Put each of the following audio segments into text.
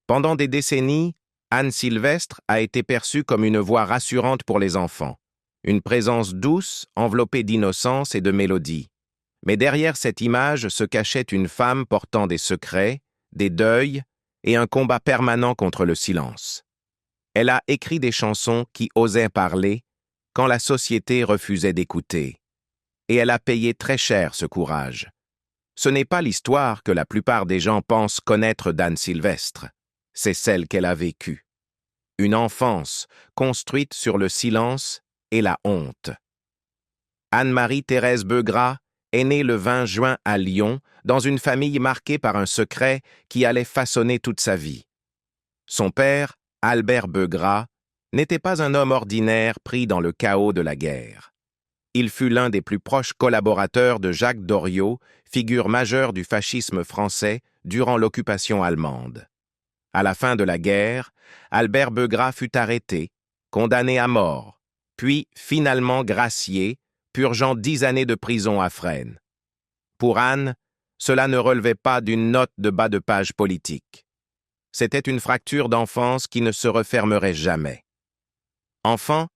Pendant des décennies, Anne Sylvestre a été perçue comme une voix rassurante pour les enfants, une présence douce, enveloppée d'innocence et de mélodie. Mais derrière cette image se cachait une femme portant des secrets, des deuils et un combat permanent contre le silence. Elle a écrit des chansons qui osaient parler quand la société refusait d'écouter. Et elle a payé très cher ce courage. Ce n'est pas l'histoire que la plupart des gens pensent connaître d'Anne Sylvestre, c'est celle qu'elle a vécue. Une enfance construite sur le silence et la honte. Anne-Marie-Thérèse Beugras est née le 20 juin à Lyon, dans une famille marquée par un secret qui allait façonner toute sa vie. Son père, Albert Beugras, n'était pas un homme ordinaire pris dans le chaos de la guerre. Il fut l'un des plus proches collaborateurs de Jacques Doriot, figure majeure du fascisme français durant l'occupation allemande. À la fin de la guerre, Albert Beugras fut arrêté, condamné à mort, puis finalement gracié, purgeant 10 années de prison à Fresnes. Pour Anne, cela ne relevait pas d'une note de bas de page politique. C'était une fracture d'enfance qui ne se refermerait jamais. Enfant,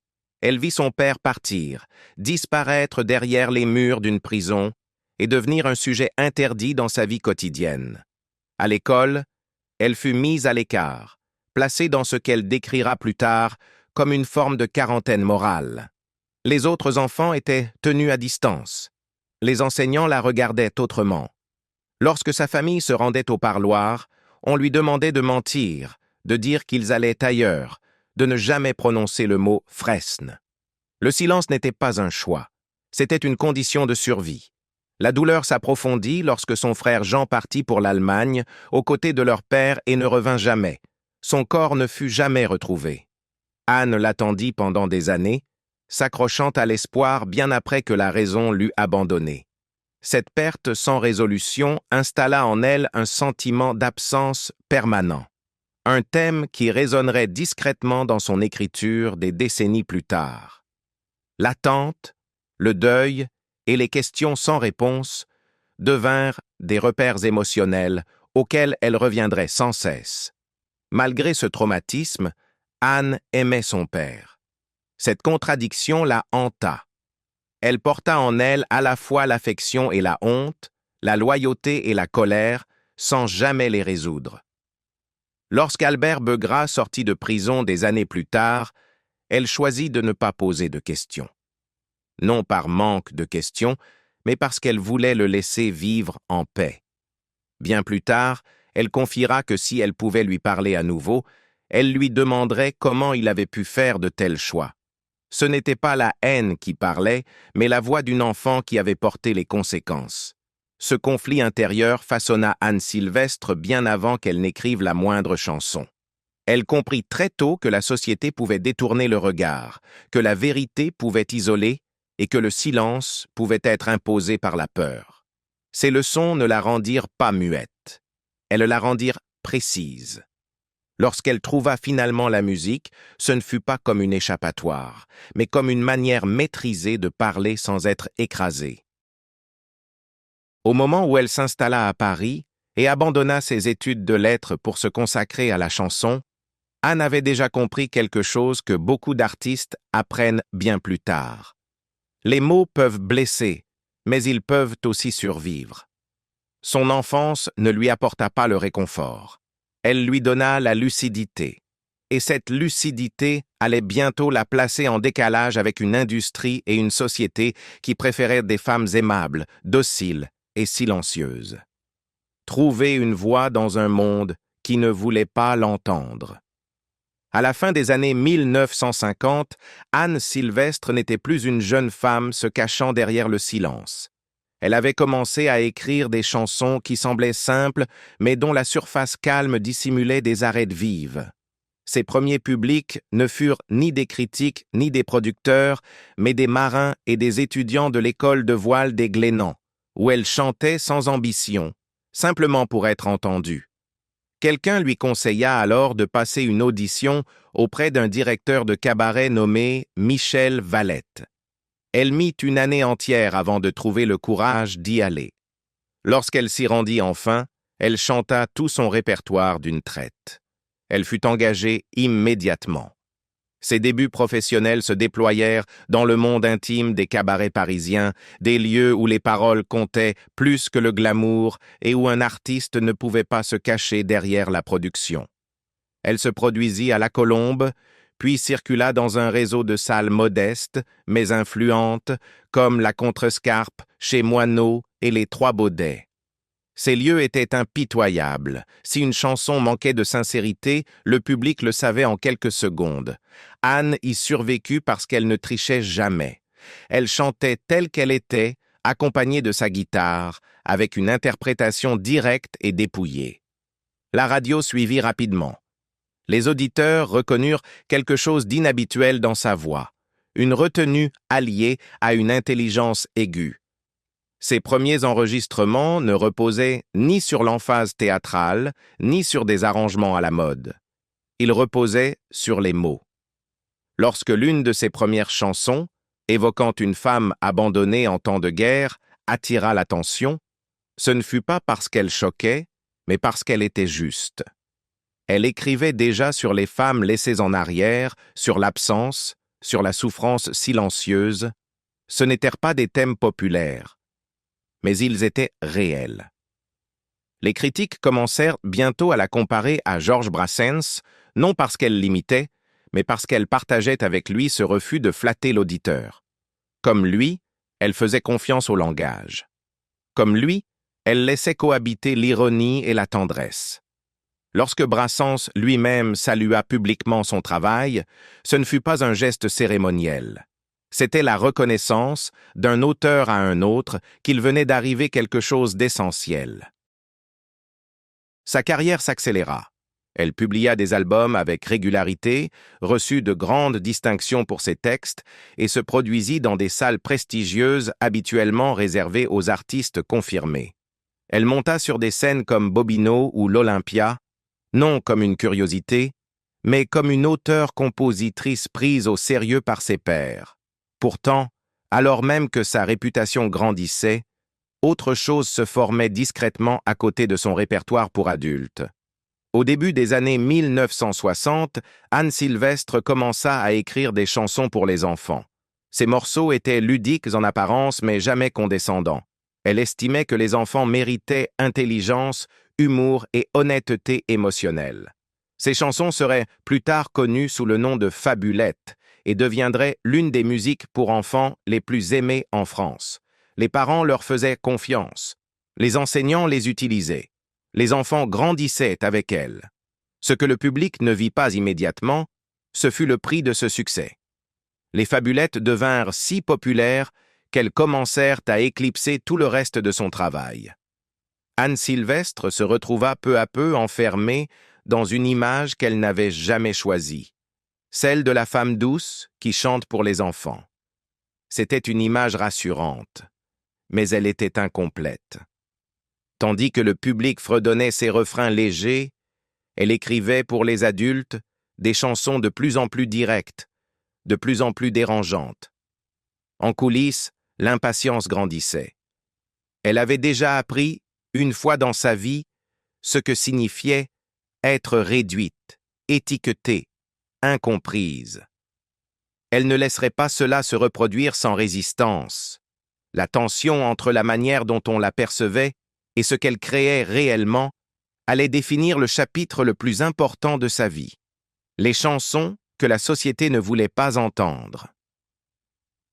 elle vit son père partir, disparaître derrière les murs d'une prison et devenir un sujet interdit dans sa vie quotidienne. À l'école, elle fut mise à l'écart, placée dans ce qu'elle décrira plus tard comme une forme de quarantaine morale. Les autres enfants étaient tenus à distance. Les enseignants la regardaient autrement. Lorsque sa famille se rendait au parloir, on lui demandait de mentir, de dire qu'ils allaient ailleurs, de ne jamais prononcer le mot « Fresnes ». Le silence n'était pas un choix, c'était une condition de survie. La douleur s'approfondit lorsque son frère Jean partit pour l'Allemagne, aux côtés de leur père et ne revint jamais. Son corps ne fut jamais retrouvé. Anne l'attendit pendant des années, s'accrochant à l'espoir bien après que la raison l'eut abandonnée. Cette perte sans résolution installa en elle un sentiment d'absence permanent. Un thème qui résonnerait discrètement dans son écriture des décennies plus tard. L'attente, le deuil et les questions sans réponse devinrent des repères émotionnels auxquels elle reviendrait sans cesse. Malgré ce traumatisme, Anne aimait son père. Cette contradiction la hanta. Elle porta en elle à la fois l'affection et la honte, la loyauté et la colère, sans jamais les résoudre. Lorsqu'Albert Beugras sortit de prison des années plus tard, elle choisit de ne pas poser de questions. Non par manque de questions, mais parce qu'elle voulait le laisser vivre en paix. Bien plus tard, elle confiera que si elle pouvait lui parler à nouveau, elle lui demanderait comment il avait pu faire de tels choix. Ce n'était pas la haine qui parlait, mais la voix d'une enfant qui avait porté les conséquences. Ce conflit intérieur façonna Anne Sylvestre bien avant qu'elle n'écrive la moindre chanson. Elle comprit très tôt que la société pouvait détourner le regard, que la vérité pouvait isoler et que le silence pouvait être imposé par la peur. Ces leçons ne la rendirent pas muette. Elles la rendirent précise. Lorsqu'elle trouva finalement la musique, ce ne fut pas comme une échappatoire, mais comme une manière maîtrisée de parler sans être écrasée. Au moment où elle s'installa à Paris et abandonna ses études de lettres pour se consacrer à la chanson, Anne avait déjà compris quelque chose que beaucoup d'artistes apprennent bien plus tard. Les mots peuvent blesser, mais ils peuvent aussi survivre. Son enfance ne lui apporta pas le réconfort. Elle lui donna la lucidité. Et cette lucidité allait bientôt la placer en décalage avec une industrie et une société qui préféraient des femmes aimables, dociles et silencieuses. Trouver une voix dans un monde qui ne voulait pas l'entendre. À la fin des années 1950, Anne Sylvestre n'était plus une jeune femme se cachant derrière le silence. Elle avait commencé à écrire des chansons qui semblaient simples, mais dont la surface calme dissimulait des arêtes vives. Ses premiers publics ne furent ni des critiques ni des producteurs, mais des marins et des étudiants de l'école de voile des Glénans, où elle chantait sans ambition, simplement pour être entendue. Quelqu'un lui conseilla alors de passer une audition auprès d'un directeur de cabaret nommé Michel Valette. Elle mit une année entière avant de trouver le courage d'y aller. Lorsqu'elle s'y rendit enfin, elle chanta tout son répertoire d'une traite. Elle fut engagée immédiatement. Ses débuts professionnels se déployèrent dans le monde intime des cabarets parisiens, des lieux où les paroles comptaient plus que le glamour et où un artiste ne pouvait pas se cacher derrière la production. Elle se produisit à La Colombe, puis circula dans un réseau de salles modestes, mais influentes, comme la Contrescarpe, chez Moineau et les Trois Baudets. Ces lieux étaient impitoyables. Si une chanson manquait de sincérité, le public le savait en quelques secondes. Anne y survécut parce qu'elle ne trichait jamais. Elle chantait telle qu'elle était, accompagnée de sa guitare, avec une interprétation directe et dépouillée. La radio suivit rapidement. Les auditeurs reconnurent quelque chose d'inhabituel dans sa voix, une retenue alliée à une intelligence aiguë. Ses premiers enregistrements ne reposaient ni sur l'emphase théâtrale, ni sur des arrangements à la mode. Ils reposaient sur les mots. Lorsque l'une de ses premières chansons, évoquant une femme abandonnée en temps de guerre, attira l'attention, ce ne fut pas parce qu'elle choquait, mais parce qu'elle était juste. Elle écrivait déjà sur les femmes laissées en arrière, sur l'absence, sur la souffrance silencieuse. Ce n'étaient pas des thèmes populaires, mais ils étaient réels. Les critiques commencèrent bientôt à la comparer à Georges Brassens, non parce qu'elle l'imitait, mais parce qu'elle partageait avec lui ce refus de flatter l'auditeur. Comme lui, elle faisait confiance au langage. Comme lui, elle laissait cohabiter l'ironie et la tendresse. Lorsque Brassens lui-même salua publiquement son travail, ce ne fut pas un geste cérémoniel. C'était la reconnaissance, d'un auteur à un autre, qu'il venait d'arriver quelque chose d'essentiel. Sa carrière s'accéléra. Elle publia des albums avec régularité, reçut de grandes distinctions pour ses textes et se produisit dans des salles prestigieuses habituellement réservées aux artistes confirmés. Elle monta sur des scènes comme Bobino ou l'Olympia, non comme une curiosité, mais comme une auteure-compositrice prise au sérieux par ses pairs. Pourtant, alors même que sa réputation grandissait, autre chose se formait discrètement à côté de son répertoire pour adultes. Au début des années 1960, Anne Sylvestre commença à écrire des chansons pour les enfants. Ces morceaux étaient ludiques en apparence mais jamais condescendants. Elle estimait que les enfants méritaient intelligence, humour et honnêteté émotionnelle. Ces chansons seraient plus tard connues sous le nom de fabulettes et deviendraient l'une des musiques pour enfants les plus aimées en France. Les parents leur faisaient confiance. Les enseignants les utilisaient. Les enfants grandissaient avec elles. Ce que le public ne vit pas immédiatement, ce fut le prix de ce succès. Les fabulettes devinrent si populaires qu'elles commencèrent à éclipser tout le reste de son travail. Anne Sylvestre se retrouva peu à peu enfermée dans une image qu'elle n'avait jamais choisie, celle de la femme douce qui chante pour les enfants. C'était une image rassurante, mais elle était incomplète. Tandis que le public fredonnait ses refrains légers, elle écrivait pour les adultes des chansons de plus en plus directes, de plus en plus dérangeantes. En coulisses, l'impatience grandissait. Elle avait déjà appris, une fois dans sa vie, ce que signifiait être réduite, étiquetée, incomprise. Elle ne laisserait pas cela se reproduire sans résistance. La tension entre la manière dont on la percevait et ce qu'elle créait réellement allait définir le chapitre le plus important de sa vie. Les chansons que la société ne voulait pas entendre.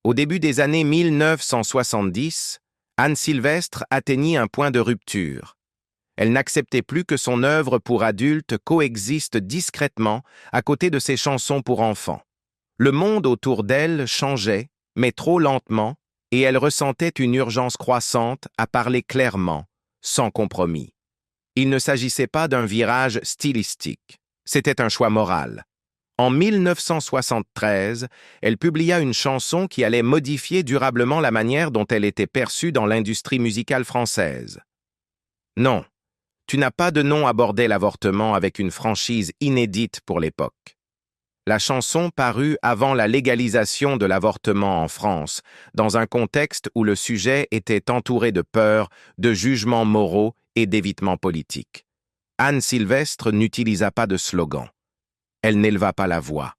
Au début des années 1970, Anne Sylvestre atteignit un point de rupture. Elle n'acceptait plus que son œuvre pour adultes coexiste discrètement à côté de ses chansons pour enfants. Le monde autour d'elle changeait, mais trop lentement, et elle ressentait une urgence croissante à parler clairement, sans compromis. Il ne s'agissait pas d'un virage stylistique, c'était un choix moral. En 1973, elle publia une chanson qui allait modifier durablement la manière dont elle était perçue dans l'industrie musicale française. Non, tu n'as pas de nom abordé l'avortement avec une franchise inédite pour l'époque. La chanson parut avant la légalisation de l'avortement en France, dans un contexte où le sujet était entouré de peur, de jugements moraux et d'évitements politiques. Anne Sylvestre n'utilisa pas de slogan. Elle n'éleva pas la voix.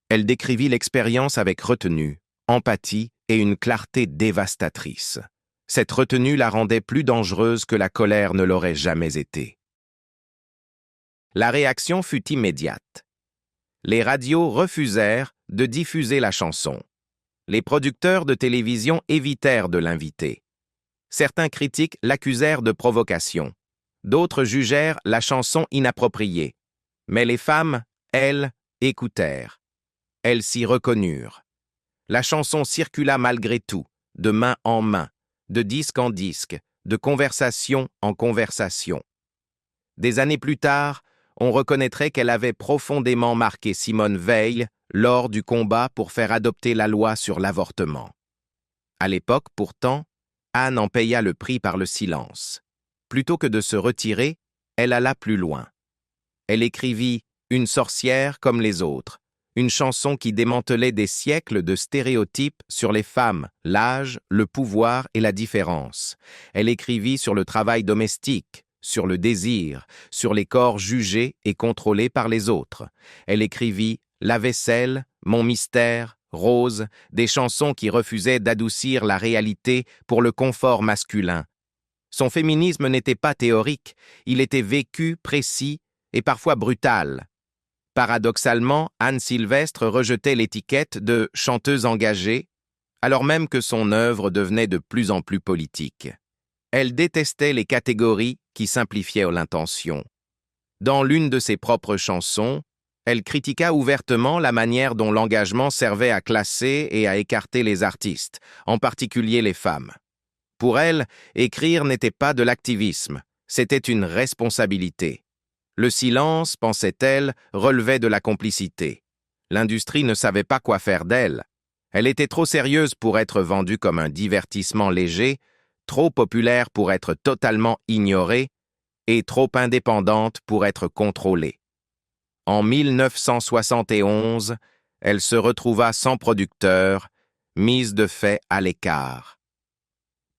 Elle décrivit l'expérience avec retenue, empathie et une clarté dévastatrice. Cette retenue la rendait plus dangereuse que la colère ne l'aurait jamais été. La réaction fut immédiate. Les radios refusèrent de diffuser la chanson. Les producteurs de télévision évitèrent de l'inviter. Certains critiques l'accusèrent de provocation. D'autres jugèrent la chanson inappropriée. Mais les femmes, elles, écoutèrent. Elles s'y reconnurent. La chanson circula malgré tout, de main en main, de disque en disque, de conversation en conversation. Des années plus tard, on reconnaîtrait qu'elle avait profondément marqué Simone Veil lors du combat pour faire adopter la loi sur l'avortement. À l'époque, pourtant, Anne en paya le prix par le silence. Plutôt que de se retirer, elle alla plus loin. Elle écrivit « Une sorcière comme les autres », une chanson qui démantelait des siècles de stéréotypes sur les femmes, l'âge, le pouvoir et la différence. Elle écrivit sur le travail domestique, sur le désir, sur les corps jugés et contrôlés par les autres. Elle écrivit « La vaisselle »,« Mon mystère »,« Rose », des chansons qui refusaient d'adoucir la réalité pour le confort masculin. Son féminisme n'était pas théorique, il était vécu, précis et parfois brutal. Paradoxalement, Anne Sylvestre rejetait l'étiquette de chanteuse engagée, alors même que son œuvre devenait de plus en plus politique. Elle détestait les catégories qui simplifiaient l'intention. Dans l'une de ses propres chansons, elle critiqua ouvertement la manière dont l'engagement servait à classer et à écarter les artistes, en particulier les femmes. Pour elle, écrire n'était pas de l'activisme, c'était une responsabilité. Le silence, pensait-elle, relevait de la complicité. L'industrie ne savait pas quoi faire d'elle. Elle était trop sérieuse pour être vendue comme un divertissement léger, trop populaire pour être totalement ignorée et trop indépendante pour être contrôlée. En 1971, elle se retrouva sans producteur, mise de fait à l'écart.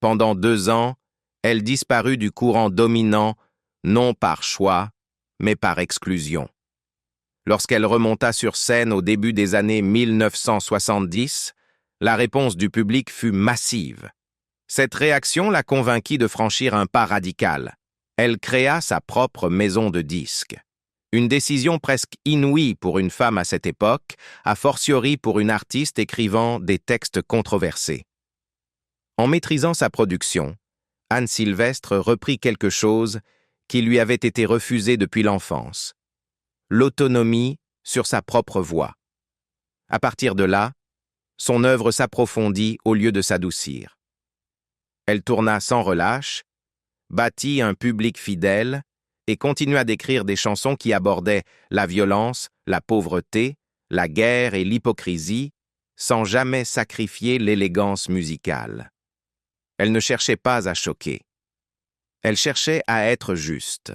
Pendant 2 ans, elle disparut du courant dominant, non par choix, mais par exclusion. Lorsqu'elle remonta sur scène au début des années 1970, la réponse du public fut massive. Cette réaction la convainquit de franchir un pas radical. Elle créa sa propre maison de disques. Une décision presque inouïe pour une femme à cette époque, a fortiori pour une artiste écrivant des textes controversés. En maîtrisant sa production, Anne Sylvestre reprit quelque chose qui lui avait été refusé depuis l'enfance. L'autonomie sur sa propre voix. À partir de là, son œuvre s'approfondit au lieu de s'adoucir. Elle tourna sans relâche, bâtit un public fidèle et continua d'écrire des chansons qui abordaient la violence, la pauvreté, la guerre et l'hypocrisie, sans jamais sacrifier l'élégance musicale. Elle ne cherchait pas à choquer. Elle cherchait à être juste.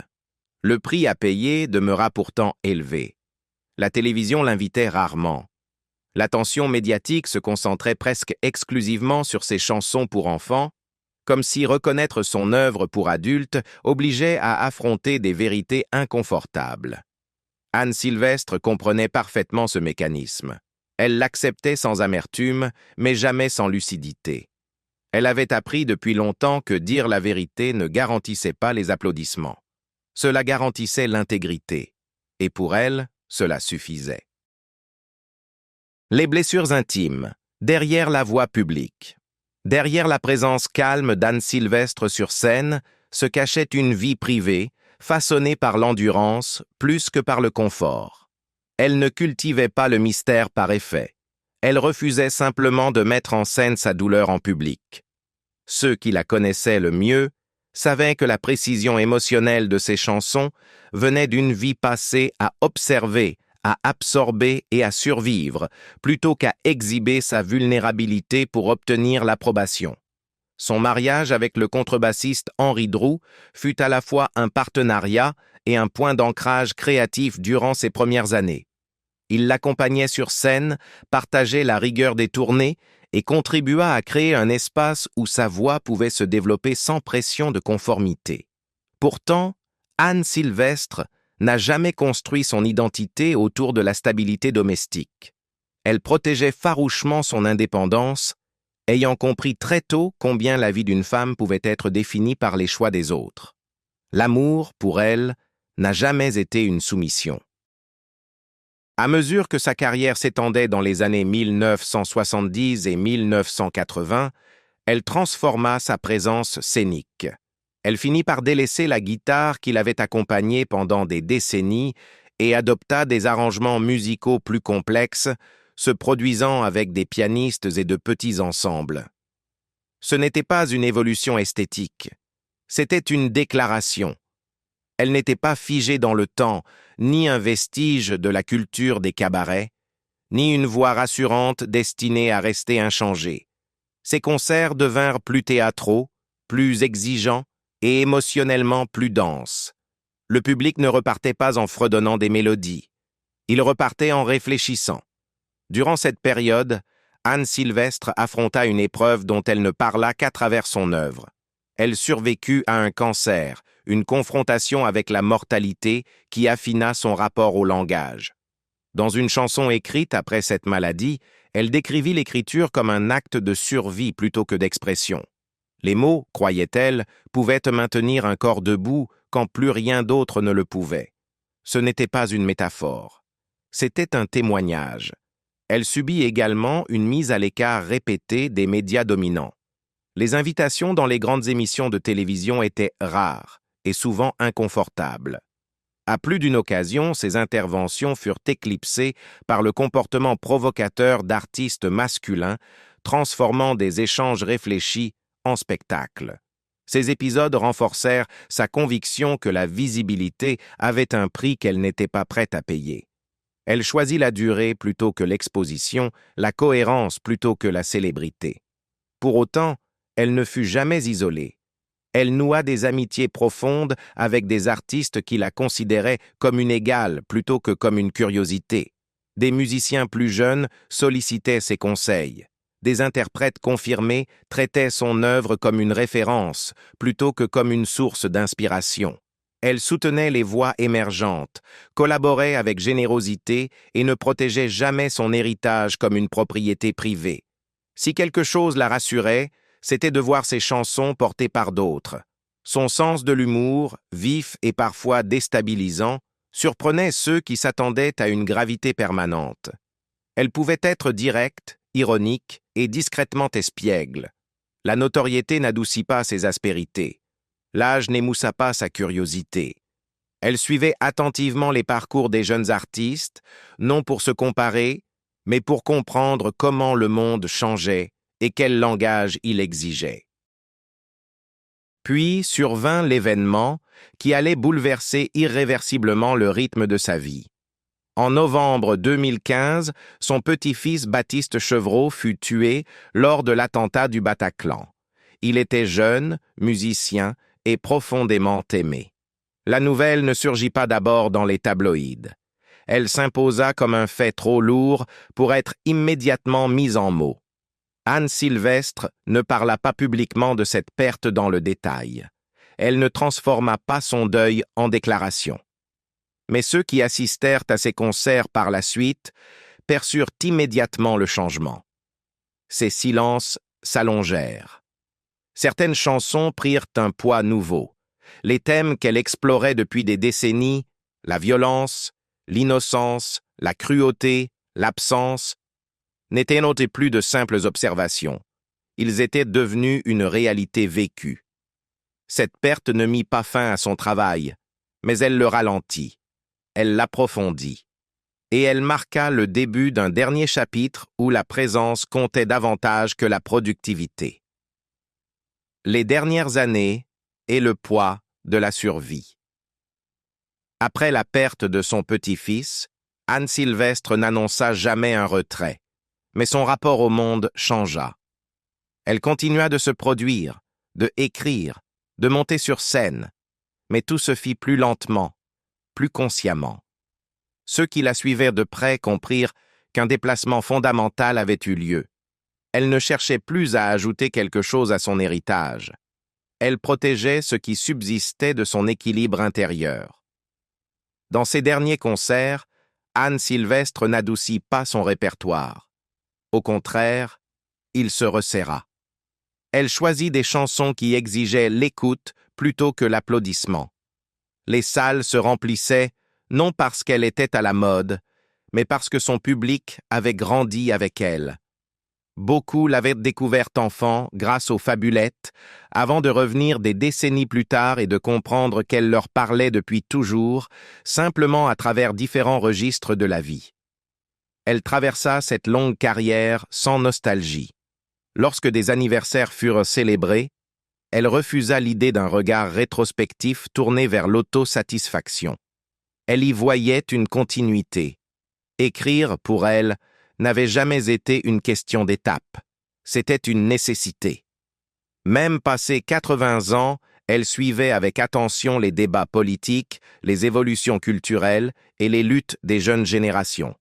Le prix à payer demeura pourtant élevé. La télévision l'invitait rarement. L'attention médiatique se concentrait presque exclusivement sur ses chansons pour enfants, comme si reconnaître son œuvre pour adultes obligeait à affronter des vérités inconfortables. Anne Sylvestre comprenait parfaitement ce mécanisme. Elle l'acceptait sans amertume, mais jamais sans lucidité. Elle avait appris depuis longtemps que dire la vérité ne garantissait pas les applaudissements. Cela garantissait l'intégrité. Et pour elle, cela suffisait. Les blessures intimes, derrière la voix publique. Derrière la présence calme d'Anne Sylvestre sur scène, se cachait une vie privée, façonnée par l'endurance plus que par le confort. Elle ne cultivait pas le mystère par effet. Elle refusait simplement de mettre en scène sa douleur en public. Ceux qui la connaissaient le mieux savaient que la précision émotionnelle de ses chansons venait d'une vie passée à observer, à absorber et à survivre, plutôt qu'à exhiber sa vulnérabilité pour obtenir l'approbation. Son mariage avec le contrebassiste Henri Droux fut à la fois un partenariat et un point d'ancrage créatif durant ses premières années. Il l'accompagnait sur scène, partageait la rigueur des tournées et contribua à créer un espace où sa voix pouvait se développer sans pression de conformité. Pourtant, Anne Sylvestre n'a jamais construit son identité autour de la stabilité domestique. Elle protégeait farouchement son indépendance, ayant compris très tôt combien la vie d'une femme pouvait être définie par les choix des autres. L'amour, pour elle, n'a jamais été une soumission. À mesure que sa carrière s'étendait dans les années 1970 et 1980, elle transforma sa présence scénique. Elle finit par délaisser la guitare qui l'avait accompagnée pendant des décennies et adopta des arrangements musicaux plus complexes, se produisant avec des pianistes et de petits ensembles. Ce n'était pas une évolution esthétique, c'était une déclaration. Elle n'était pas figée dans le temps, ni un vestige de la culture des cabarets, ni une voix rassurante destinée à rester inchangée. Ses concerts devinrent plus théâtraux, plus exigeants et émotionnellement plus denses. Le public ne repartait pas en fredonnant des mélodies. Il repartait en réfléchissant. Durant cette période, Anne Sylvestre affronta une épreuve dont elle ne parla qu'à travers son œuvre. Elle survécut à un cancer, une confrontation avec la mortalité qui affina son rapport au langage. Dans une chanson écrite après cette maladie, elle décrivit l'écriture comme un acte de survie plutôt que d'expression. Les mots, croyait-elle, pouvaient maintenir un corps debout quand plus rien d'autre ne le pouvait. Ce n'était pas une métaphore. C'était un témoignage. Elle subit également une mise à l'écart répétée des médias dominants. Les invitations dans les grandes émissions de télévision étaient rares et souvent inconfortables. À plus d'une occasion, ces interventions furent éclipsées par le comportement provocateur d'artistes masculins, transformant des échanges réfléchis en spectacle. Ces épisodes renforcèrent sa conviction que la visibilité avait un prix qu'elle n'était pas prête à payer. Elle choisit la durée plutôt que l'exposition, la cohérence plutôt que la célébrité. Pour autant, elle ne fut jamais isolée. Elle noua des amitiés profondes avec des artistes qui la considéraient comme une égale plutôt que comme une curiosité. Des musiciens plus jeunes sollicitaient ses conseils. Des interprètes confirmés traitaient son œuvre comme une référence plutôt que comme une source d'inspiration. Elle soutenait les voix émergentes, collaborait avec générosité et ne protégeait jamais son héritage comme une propriété privée. Si quelque chose la rassurait, c'était de voir ses chansons portées par d'autres. Son sens de l'humour, vif et parfois déstabilisant, surprenait ceux qui s'attendaient à une gravité permanente. Elle pouvait être directe, ironique et discrètement espiègle. La notoriété n'adoucit pas ses aspérités. L'âge n'émoussa pas sa curiosité. Elle suivait attentivement les parcours des jeunes artistes, non pour se comparer, mais pour comprendre comment le monde changeait et quel langage il exigeait. Puis survint l'événement qui allait bouleverser irréversiblement le rythme de sa vie. En novembre 2015, son petit-fils Baptiste Chevreau fut tué lors de l'attentat du Bataclan. Il était jeune, musicien et profondément aimé. La nouvelle ne surgit pas d'abord dans les tabloïds. Elle s'imposa comme un fait trop lourd pour être immédiatement mise en mots. Anne Sylvestre ne parla pas publiquement de cette perte dans le détail. Elle ne transforma pas son deuil en déclaration. Mais ceux qui assistèrent à ses concerts par la suite perçurent immédiatement le changement. Ses silences s'allongèrent. Certaines chansons prirent un poids nouveau. Les thèmes qu'elle explorait depuis des décennies, la violence, l'innocence, la cruauté, l'absence, n'étaient notés plus de simples observations. Ils étaient devenus une réalité vécue. Cette perte ne mit pas fin à son travail, mais elle le ralentit. Elle l'approfondit. Et elle marqua le début d'un dernier chapitre où la présence comptait davantage que la productivité. Les dernières années et le poids de la survie. Après la perte de son petit-fils, Anne Sylvestre n'annonça jamais un retrait, mais son rapport au monde changea. Elle continua de se produire, de écrire, de monter sur scène, mais tout se fit plus lentement, plus consciemment. Ceux qui la suivaient de près comprirent qu'un déplacement fondamental avait eu lieu. Elle ne cherchait plus à ajouter quelque chose à son héritage. Elle protégeait ce qui subsistait de son équilibre intérieur. Dans ses derniers concerts, Anne Sylvestre n'adoucit pas son répertoire. Au contraire, il se resserra. Elle choisit des chansons qui exigeaient l'écoute plutôt que l'applaudissement. Les salles se remplissaient non parce qu'elle était à la mode, mais parce que son public avait grandi avec elle. Beaucoup l'avaient découverte enfant grâce aux fabulettes, avant de revenir des décennies plus tard et de comprendre qu'elle leur parlait depuis toujours, simplement à travers différents registres de la vie. Elle traversa cette longue carrière sans nostalgie. Lorsque des anniversaires furent célébrés, elle refusa l'idée d'un regard rétrospectif tourné vers l'autosatisfaction. Elle y voyait une continuité. Écrire, pour elle, n'avait jamais été une question d'étape. C'était une nécessité. Même passé 80 ans, elle suivait avec attention les débats politiques, les évolutions culturelles et les luttes des jeunes générations.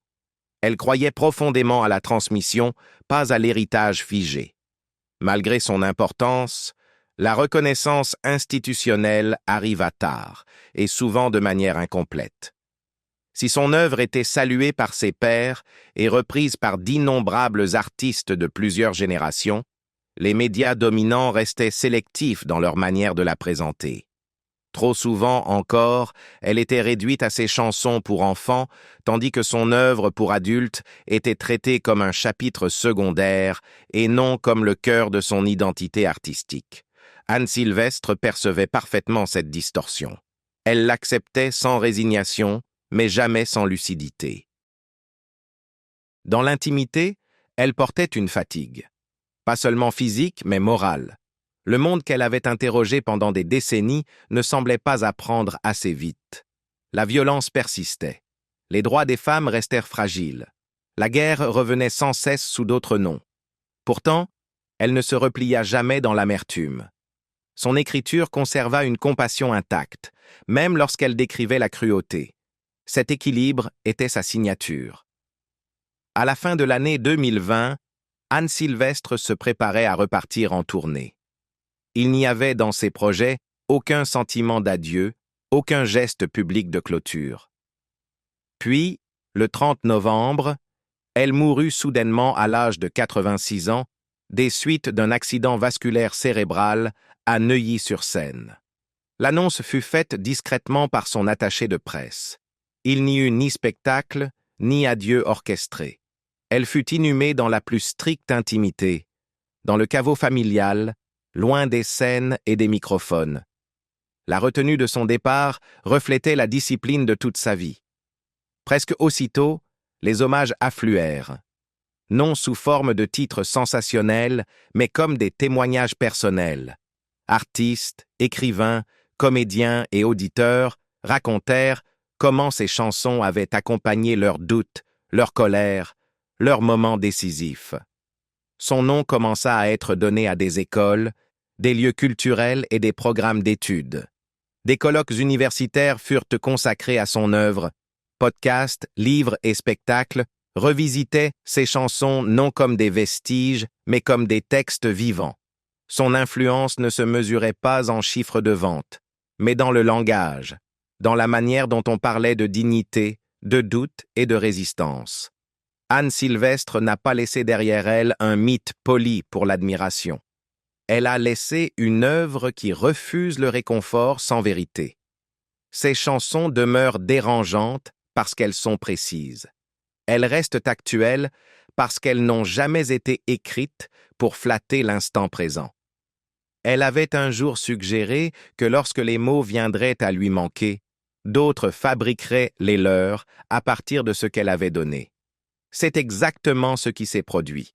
Elle croyait profondément à la transmission, pas à l'héritage figé. Malgré son importance, la reconnaissance institutionnelle arriva tard, et souvent de manière incomplète. Si son œuvre était saluée par ses pairs et reprise par d'innombrables artistes de plusieurs générations, les médias dominants restaient sélectifs dans leur manière de la présenter. Trop souvent encore, elle était réduite à ses chansons pour enfants, tandis que son œuvre pour adultes était traitée comme un chapitre secondaire et non comme le cœur de son identité artistique. Anne Sylvestre percevait parfaitement cette distorsion. Elle l'acceptait sans résignation, mais jamais sans lucidité. Dans l'intimité, elle portait une fatigue. Pas seulement physique, mais morale. Le monde qu'elle avait interrogé pendant des décennies ne semblait pas apprendre assez vite. La violence persistait. Les droits des femmes restèrent fragiles. La guerre revenait sans cesse sous d'autres noms. Pourtant, elle ne se replia jamais dans l'amertume. Son écriture conserva une compassion intacte, même lorsqu'elle décrivait la cruauté. Cet équilibre était sa signature. À la fin de l'année 2020, Anne Sylvestre se préparait à repartir en tournée. Il n'y avait dans ses projets aucun sentiment d'adieu, aucun geste public de clôture. Puis, le 30 novembre, elle mourut soudainement à l'âge de 86 ans, des suites d'un accident vasculaire cérébral à Neuilly-sur-Seine. L'annonce fut faite discrètement par son attaché de presse. Il n'y eut ni spectacle, ni adieu orchestré. Elle fut inhumée dans la plus stricte intimité, dans le caveau familial, loin des scènes et des microphones. La retenue de son départ reflétait la discipline de toute sa vie. Presque aussitôt, les hommages affluèrent, non sous forme de titres sensationnels, mais comme des témoignages personnels. Artistes, écrivains, comédiens et auditeurs racontèrent comment ces chansons avaient accompagné leurs doutes, leurs colères, leurs moments décisifs. Son nom commença à être donné à des écoles, des lieux culturels et des programmes d'études. Des colloques universitaires furent consacrés à son œuvre. Podcasts, livres et spectacles revisitaient ses chansons non comme des vestiges, mais comme des textes vivants. Son influence ne se mesurait pas en chiffres de vente, mais dans le langage, dans la manière dont on parlait de dignité, de doute et de résistance. Anne Sylvestre n'a pas laissé derrière elle un mythe poli pour l'admiration. Elle a laissé une œuvre qui refuse le réconfort sans vérité. Ses chansons demeurent dérangeantes parce qu'elles sont précises. Elles restent actuelles parce qu'elles n'ont jamais été écrites pour flatter l'instant présent. Elle avait un jour suggéré que lorsque les mots viendraient à lui manquer, d'autres fabriqueraient les leurs à partir de ce qu'elle avait donné. C'est exactement ce qui s'est produit.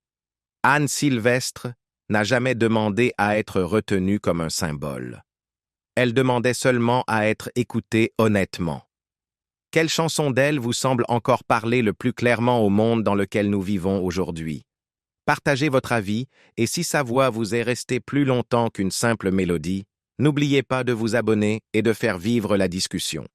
Anne Sylvestre n'a jamais demandé à être retenue comme un symbole. Elle demandait seulement à être écoutée honnêtement. Quelle chanson d'elle vous semble encore parler le plus clairement au monde dans lequel nous vivons aujourd'hui? Partagez votre avis et si sa voix vous est restée plus longtemps qu'une simple mélodie, n'oubliez pas de vous abonner et de faire vivre la discussion.